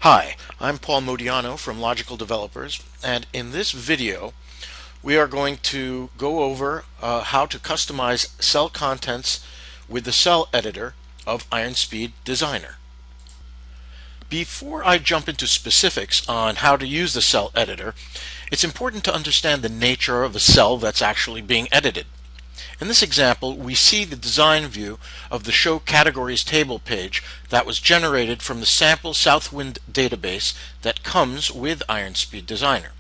Hi, I'm Paul Modiano from Logical Developers, and in this video we are going to go over how to customize cell contents with the cell editor of IronSpeed Designer. Before I jump into specifics on how to use the cell editor, it's important to understand the nature of a cell that's actually being edited. In this example, we see the design view of the Show Categories table page that was generated from the sample Southwind database that comes with IronSpeed Designer.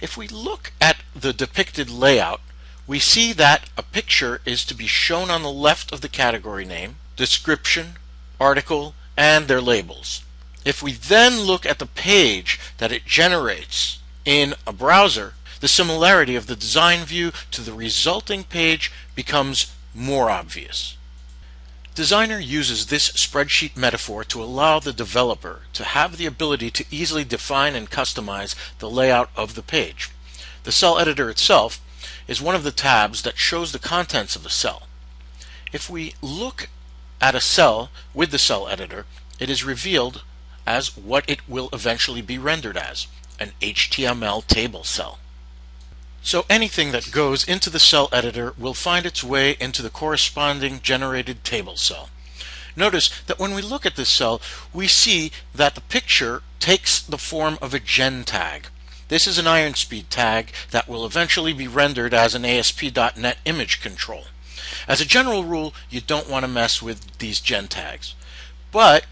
If we look at the depicted layout, we see that a picture is to be shown on the left of the category name, description, article, and their labels. If we then look at the page that it generates in a browser, the similarity of the design view to the resulting page becomes more obvious. Designer uses this spreadsheet metaphor to allow the developer to have the ability to easily define and customize the layout of the page. The cell editor itself is one of the tabs that shows the contents of a cell. If we look at a cell with the cell editor, it is revealed as what it will eventually be rendered as, an HTML table cell. So anything that goes into the cell editor will find its way into the corresponding generated table cell. Notice that when we look at this cell, we see that the picture takes the form of a gen tag. This is an IronSpeed tag that will eventually be rendered as an ASP.NET image control. As a general rule, you don't want to mess with these gen tags, but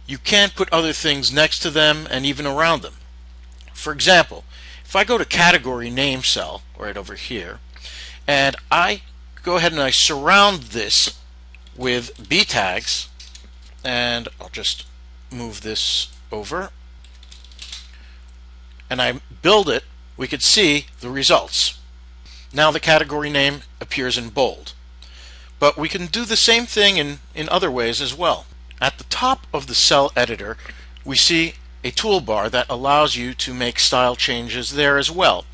you can put other things next to them and even around them. For example, if I go to category name cell right over here, and I go ahead and I surround this with B tags, and I'll just move this over, and I build it, we could see the results. Now the category name appears in bold. But we can do the same thing in other ways as well. At the top of the cell editor, we see a toolbar that allows you to make style changes there as well.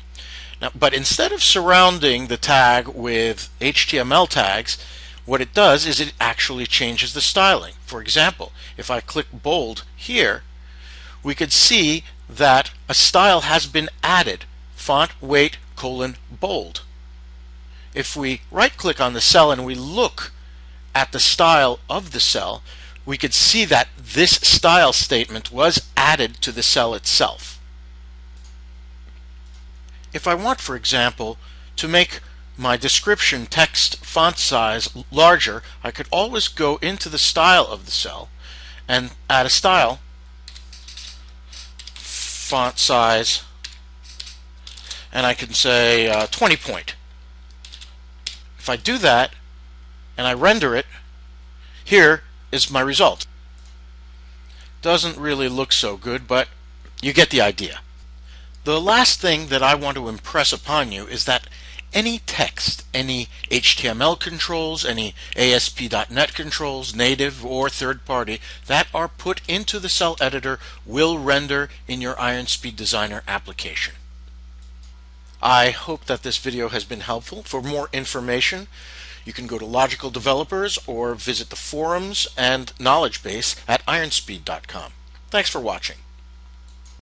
Now, but instead of surrounding the tag with HTML tags, what it does is it actually changes the styling. For example, if I click bold here, we could see that a style has been added, font weight bold. If we right click on the cell and we look at the style of the cell, we could see that this style statement was added to the cell itself. If I want, for example, to make my description text font size larger, I could always go into the style of the cell and add a style, font size, and I can say 20 point. If I do that and I render it, here is my result. Doesn't really look so good, but you get the idea. The last thing that I want to impress upon you is that any text, any HTML controls, any ASP.NET controls, native or third-party, that are put into the cell editor will render in your IronSpeed Designer application. I hope that this video has been helpful. For more information, you can go to Logical Developers or visit the forums and knowledge base at ironspeed.com. Thanks for watching.